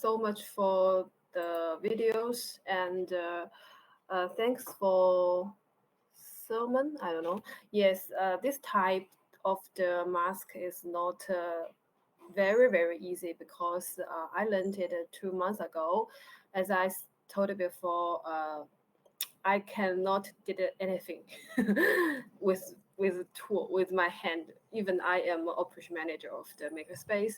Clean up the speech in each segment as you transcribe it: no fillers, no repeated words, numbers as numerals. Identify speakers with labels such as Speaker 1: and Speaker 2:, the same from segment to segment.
Speaker 1: so much for the videos, and thanks for sermon. I don't know. Yes, this type of the mask is not very easy because I learned it 2 months ago. As I told you before, I cannot did anything with tool with my hand. Even I am operation manager of the makerspace,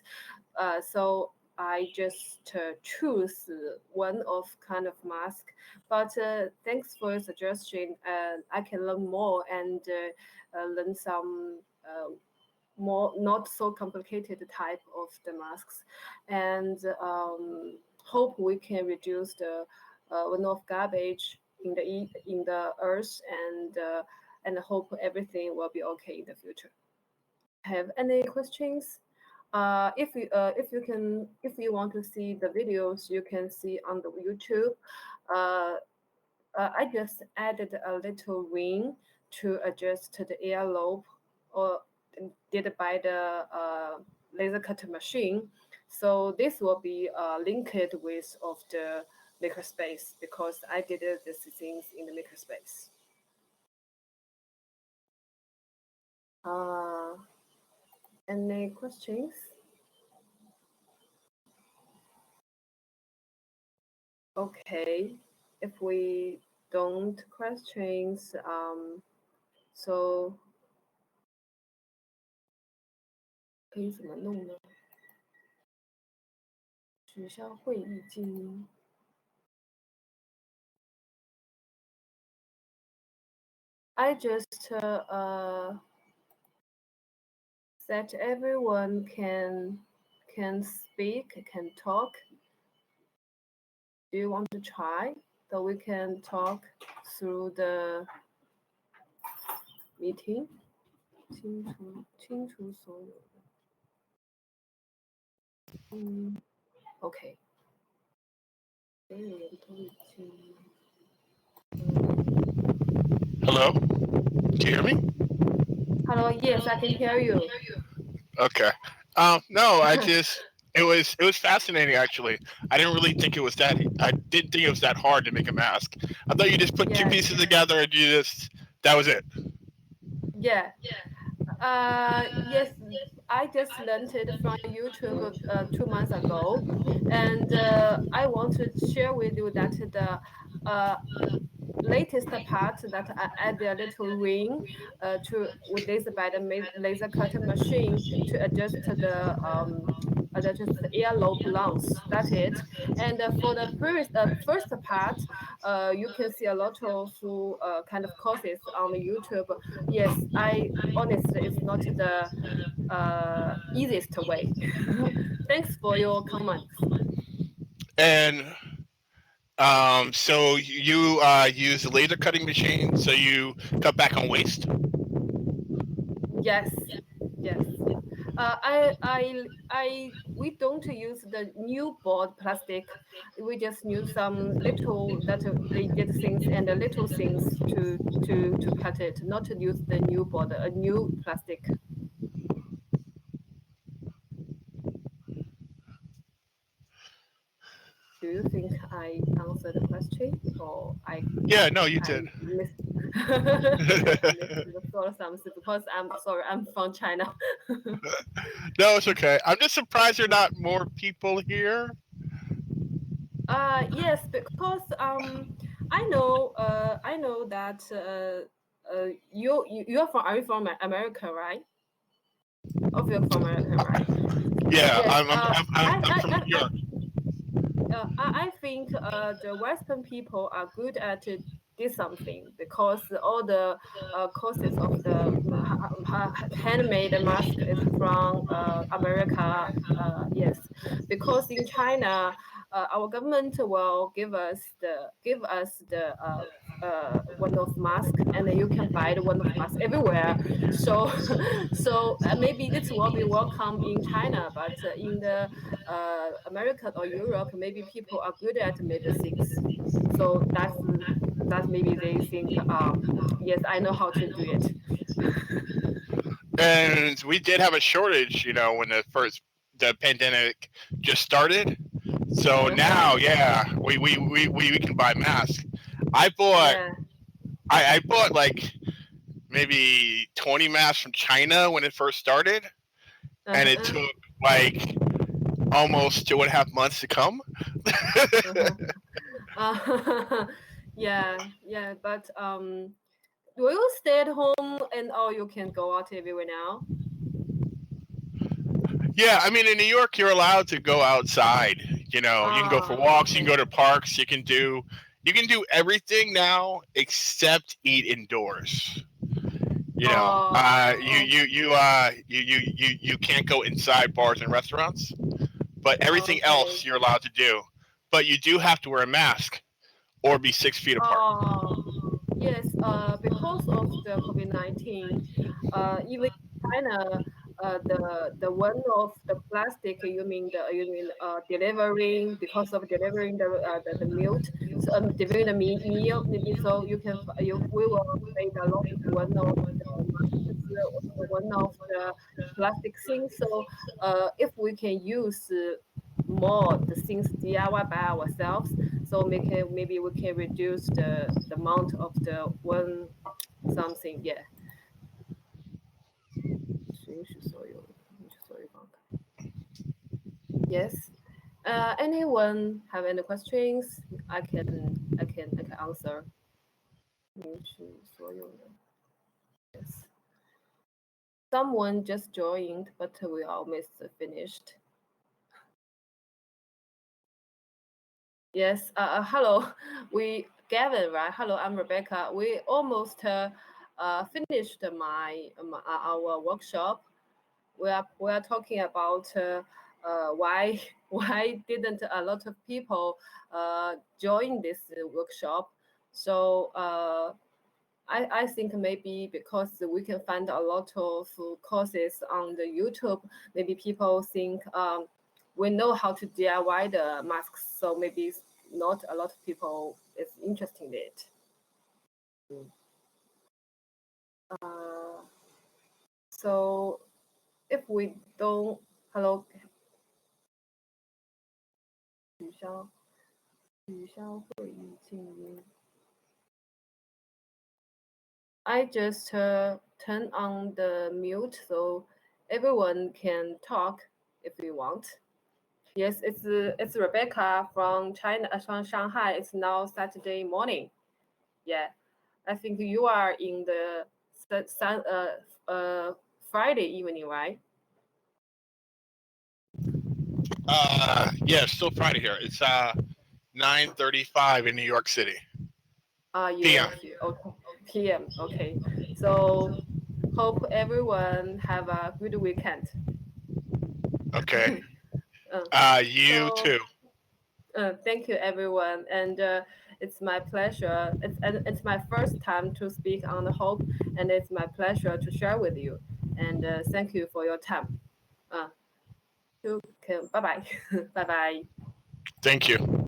Speaker 1: so I just choose one of kind of mask. But thanks for your suggestion. I can learn more and learn some more not so complicated type of the masks, and hope we can reduce the one of garbage in the earth, and hope everything will be okay in the future. Have any questions? If you want to see the videos, you can see on the YouTube. Uh, I just added a little ring to adjust to the air lobe, or did by the laser cutter machine. So this will be linked with of the makerspace because I did these things in the makerspace. Any questions? Okay, if we don't questions, so 可以怎么弄呢？取消会议静音。I just that everyone can speak, can talk. Do you want to try? So we can talk through the meeting. 清除所有的。OK。所有人都已经。
Speaker 2: Hello? Can you hear me?
Speaker 1: Hello, yes, I can hear you.
Speaker 2: Okay. No, it was fascinating actually. I didn't really think it was that. I didn't think it was that hard to make a mask. I thought you just put two pieces together and that was it.
Speaker 1: Yeah. Yes, I just learned it from YouTube 2 months ago, and I want to share with you that the latest part that I add a little ring to with this by the laser cutter machine to adjust the earlobe lungs. That's it. And for the first part, you can see a lot of kind of courses on YouTube. Yes, I honestly it's not the easiest way. Thanks for your comments.
Speaker 2: And so you use a laser cutting machine, so you cut back on waste.
Speaker 1: Yes. We don't use the new board plastic. We just use some little that they did things and the little things to cut it. Not to use the new board, a new plastic. Do you think I answered the question, or
Speaker 2: Yeah, no, you did.
Speaker 1: Or something because I'm sorry, I'm from China.
Speaker 2: No, it's okay. I'm just surprised there are not more people here.
Speaker 1: Yes, because I know that you are you from America, right? Of you're from America, right?
Speaker 2: Yeah,
Speaker 1: Yes.
Speaker 2: I'm from New York.
Speaker 1: I think the Western people are good at this something because all the courses of the handmade mask is from America. Yes, because in China, our government will give us the one of mask, and you can buy the one of mask everywhere. So maybe this will be welcome in China, but in the America or Europe, maybe people are good at made things. So that's maybe they think, yes, I know how to do it.
Speaker 2: And we did have a shortage, when the pandemic just started. So now, yeah, we can buy masks. I bought
Speaker 1: Yeah.
Speaker 2: I bought like maybe 20 masks from China when it first started, and it
Speaker 1: Uh-huh.
Speaker 2: took like almost 2.5 months to come.
Speaker 1: Uh-huh. Yeah, yeah, but will you stay at home and or you can go out everywhere now?
Speaker 2: Yeah, I mean, in New York, you're allowed to go outside. You can go for walks, you can
Speaker 1: Okay.
Speaker 2: go to parks, you can do everything now except eat indoors. You
Speaker 1: Oh,
Speaker 2: you you you can't go inside bars and restaurants, but everything
Speaker 1: okay.
Speaker 2: else you're allowed to do. But you do have to wear a mask or be 6 feet apart.
Speaker 1: Oh, yes, because of the COVID-19, even China, the one of the plastic, you mean delivering because of delivering the meat, so delivering the meal, maybe so you can you we will made a lot of one of the one of the plastic things. So if we can use more the things DIY by ourselves, so maybe we can reduce the amount of the one something. Yeah. 允许所有，允许所有 Yes. Anyone have any questions? I can answer. 允许所有人 Yes. Someone just joined, but we almost finished. Yes. Hello. We Gavin, right? Hello, I'm Rebecca. We almost finished our workshop. We are talking about why why didn't a lot of people join this workshop. So I think maybe because we can find a lot of courses on the YouTube, maybe people think we know how to DIY the masks, so maybe not a lot of people is interested in it. Uh, so if we don't, hello, 取消会议静音. I just turn on the mute so everyone can talk if you want. Yes, it's Rebecca from China, from Shanghai. It's now Saturday morning. Yeah, I think you are in the Friday evening, right?
Speaker 2: Yeah, it's still Friday here. It's 9:35 in New York City.
Speaker 1: Yes,
Speaker 2: PM.
Speaker 1: okay, PM. Okay, so hope everyone have a good weekend.
Speaker 2: Okay.
Speaker 1: uh,
Speaker 2: You
Speaker 1: so
Speaker 2: too.
Speaker 1: thank you, everyone, and it's my pleasure. It's my first time to speak on the Hope, and it's my pleasure to share with you. And thank you for your time. Uh, bye bye, bye bye.
Speaker 2: Thank you.